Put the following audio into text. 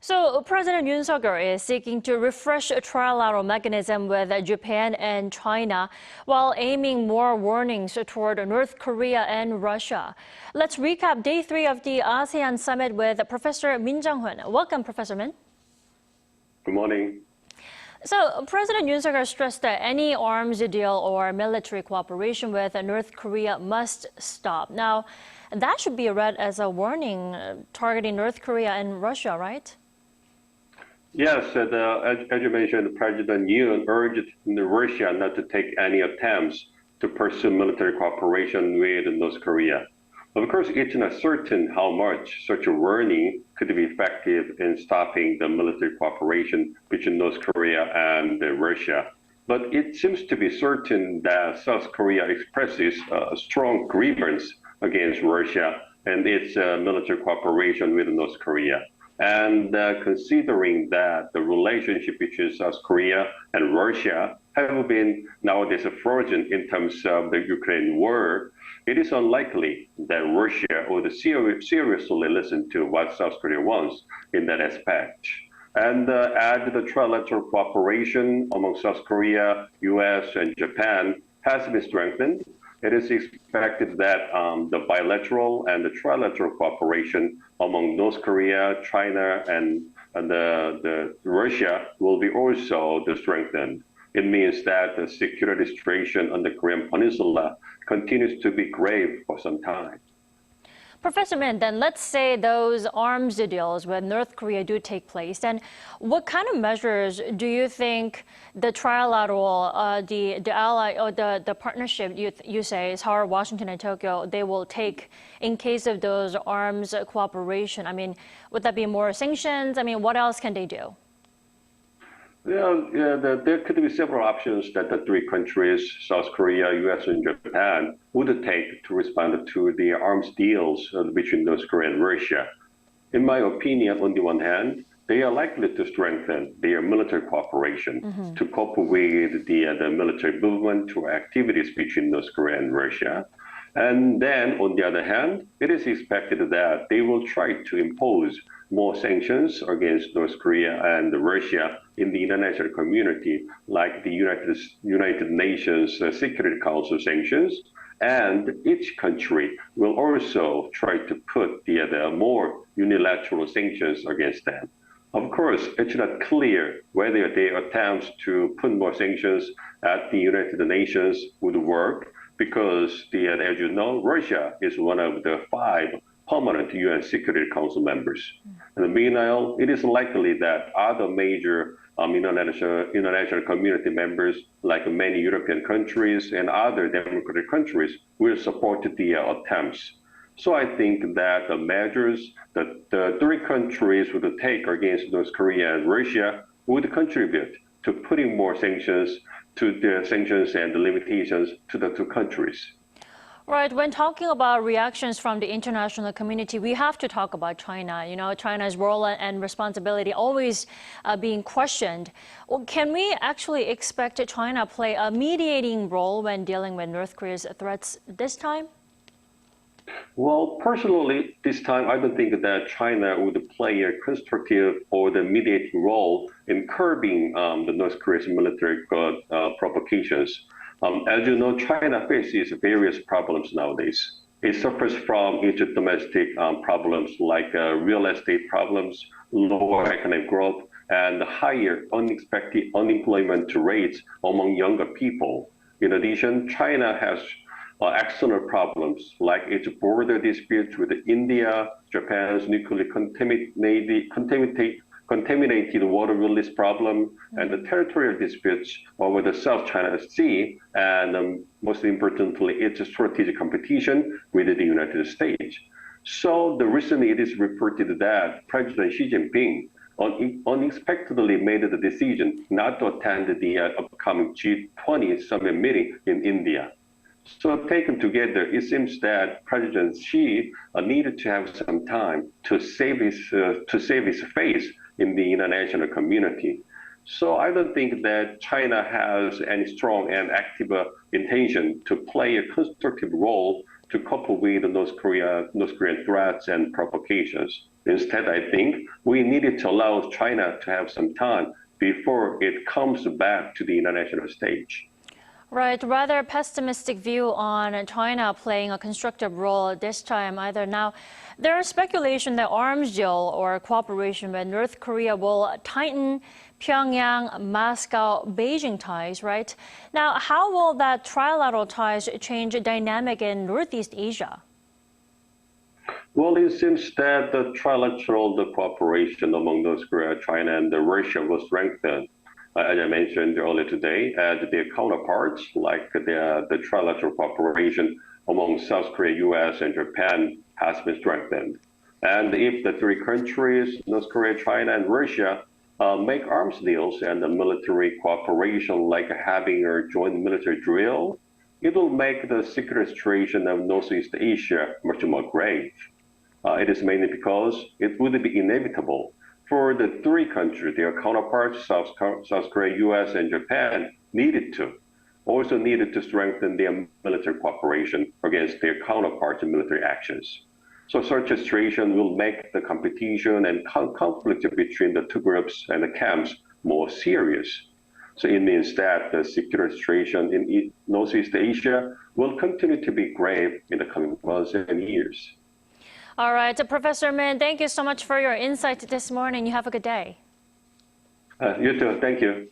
So President Yoon Suk Yeol is seeking to refresh a trilateral mechanism with Japan and China while aiming more warnings toward North Korea and Russia. Let's recap day 3 of the ASEAN summit with Professor Min Jeong-hun. Welcome, Professor Min. Good morning. So President Yoon Suk Yeol stressed that any arms deal or military cooperation with North Korea must stop. Now, that should be read as a warning targeting North Korea and Russia, right? Yes, as you mentioned, President Yoon urged Russia not to take any attempts to pursue military cooperation with North Korea. Of course, it's not certain how much such a warning could be effective in stopping the military cooperation between North Korea and Russia. But it seems to be certain that South Korea expresses a strong grievance against Russia and its military cooperation with North Korea. And considering that the relationship between South Korea and Russia have been nowadays frozen in terms of the Ukraine war, it is unlikely that Russia would seriously listen to what South Korea wants in that aspect. And as the trilateral cooperation among South Korea, US, and Japan has been strengthened, it is expected that the bilateral and the trilateral cooperation among North Korea, China, and the Russia will be also strengthened. It means that the security situation on the Korean Peninsula continues to be grave for some time. Professor Min, then let's say those arms deals with North Korea do take place. Then what kind of measures do you think the trilateral, the ally or the partnership you say is how Washington and Tokyo, they will take in case of those arms cooperation? I mean, would that be more sanctions? I mean, what else can they do? There could be several options that the three countries, South Korea, US, and Japan, would take to respond to the arms deals between North Korea and Russia. In my opinion, on the one hand, they are likely to strengthen their military cooperation to cope with the military movement or activities between North Korea and Russia. And then, on the other hand, it is expected that they will try to impose more sanctions against North Korea and Russia in the international community, like the United Nations Security Council sanctions. And each country will also try to put the more unilateral sanctions against them. Of course, it's not clear whether their attempts to put more sanctions at the United Nations would work, because as you know, Russia is one of the 5 permanent UN Security Council members. And meanwhile, it is likely that other major international community members, like many European countries and other democratic countries, will support the attempts. So I think that the measures that the 3 countries would take against North Korea and Russia would contribute to putting more sanctions and the limitations to the 2 countries. Right. When talking about reactions from the international community, we have to talk about China. You know, China's role and responsibility always being questioned. Can we actually expect China to play a mediating role when dealing with North Korea's threats this time? Well, personally, this time, I don't think that China would play a constructive or the mediating role in curbing the North Korea's military provocations. As you know, China faces various problems nowadays. It suffers from its domestic problems like real estate problems, lower economic growth, and higher unexpected unemployment rates among younger people. In addition, China has external problems like its border disputes with India, Japan's nuclear contaminated water release problem, and the territorial disputes over the South China Sea, and most importantly, its strategic competition with the United States. So recently it is reported that President Xi Jinping unexpectedly made the decision not to attend the upcoming G20 summit meeting in India. So taken together, it seems that President Xi needed to have some time to save his face in the international community. So I don't think that China has any strong and active intention to play a constructive role to cope with the North Korean threats and provocations. Instead, I think we needed to allow China to have some time before it comes back to the international stage. Right, rather pessimistic view on China playing a constructive role this time either. Now, there is speculation that arms deal or cooperation with North Korea will tighten Pyongyang, Moscow, Beijing ties, right? Now, how will that trilateral ties change the dynamic in Northeast Asia? Well, it seems that the trilateral cooperation among North Korea, China, and Russia will strengthen. As I mentioned earlier today, as their counterparts, like the trilateral cooperation among South Korea, US, and Japan, has been strengthened. And if the three countries, North Korea, China, and Russia, make arms deals and the military cooperation, like having a joint military drill, it will make the security situation of Northeast Asia much more grave. It is mainly because it would be inevitable for the three countries, their counterparts, South Korea, US, and Japan, also needed to strengthen their military cooperation against their counterparts' military actions. So such a situation will make the competition and conflict between the two groups and the camps more serious. So it means that the security situation in Northeast Asia will continue to be grave in the coming months and years. All right, Professor Min, thank you so much for your insight this morning. You have a good day. You too. Thank you.